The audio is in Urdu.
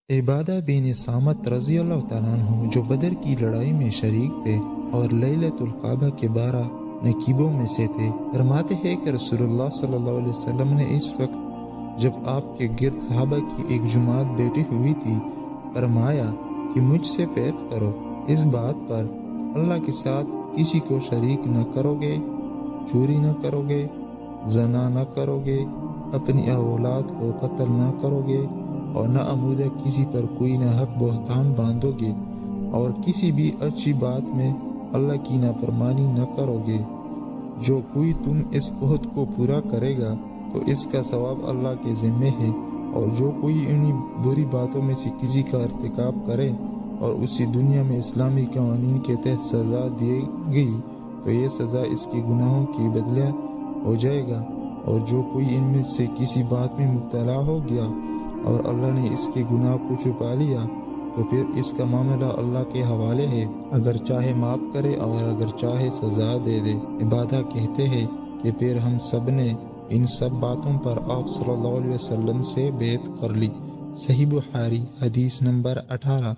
عبادہ بن صامت رضی اللہ تعالیٰ عنہ جو بدر کی لڑائی میں شریک تھے اور لیلۃ القعبہ کے 12 نقیبوں میں سے تھے، فرماتے ہیں کہ رسول اللہ صلی اللہ علیہ وسلم نے اس وقت جب آپ کے گرد صحابہ کی ایک جماعت بیٹھی ہوئی تھی، فرمایا کہ مجھ سے بیعت کرو اس بات پر اللہ کے ساتھ کسی کو شریک نہ کرو گے، چوری نہ کرو گے، زنا نہ کرو گے، اپنی اولاد کو قتل نہ کرو گے، اور نہ عمودہ کسی پر کوئی نہ حق بہتان باندھو گے، اور کسی بھی اچھی بات میں اللہ کی نافرمانی نہ کرو گے۔ جو کوئی تم اس عہد کو پورا کرے گا تو اس کا ثواب اللہ کے ذمے ہے، اور جو کوئی انہی بری باتوں میں سے کسی کا ارتکاب کرے اور اسی دنیا میں اسلامی قوانین کے تحت سزا دی گئی تو یہ سزا اس کے گناہوں کی بدلہ ہو جائے گا، اور جو کوئی ان میں سے کسی بات میں مبتلا ہو گیا اور اللہ نے اس کے گناہ کو چھپا لیا تو پھر اس کا معاملہ اللہ کے حوالے ہے، اگر چاہے معاف کرے اور اگر چاہے سزا دے دے۔ عبادہ کہتے ہیں کہ پھر ہم سب نے ان سب باتوں پر آپ صلی اللہ علیہ وسلم سے بیعت کر لی۔ صحیح بخاری حدیث نمبر 18۔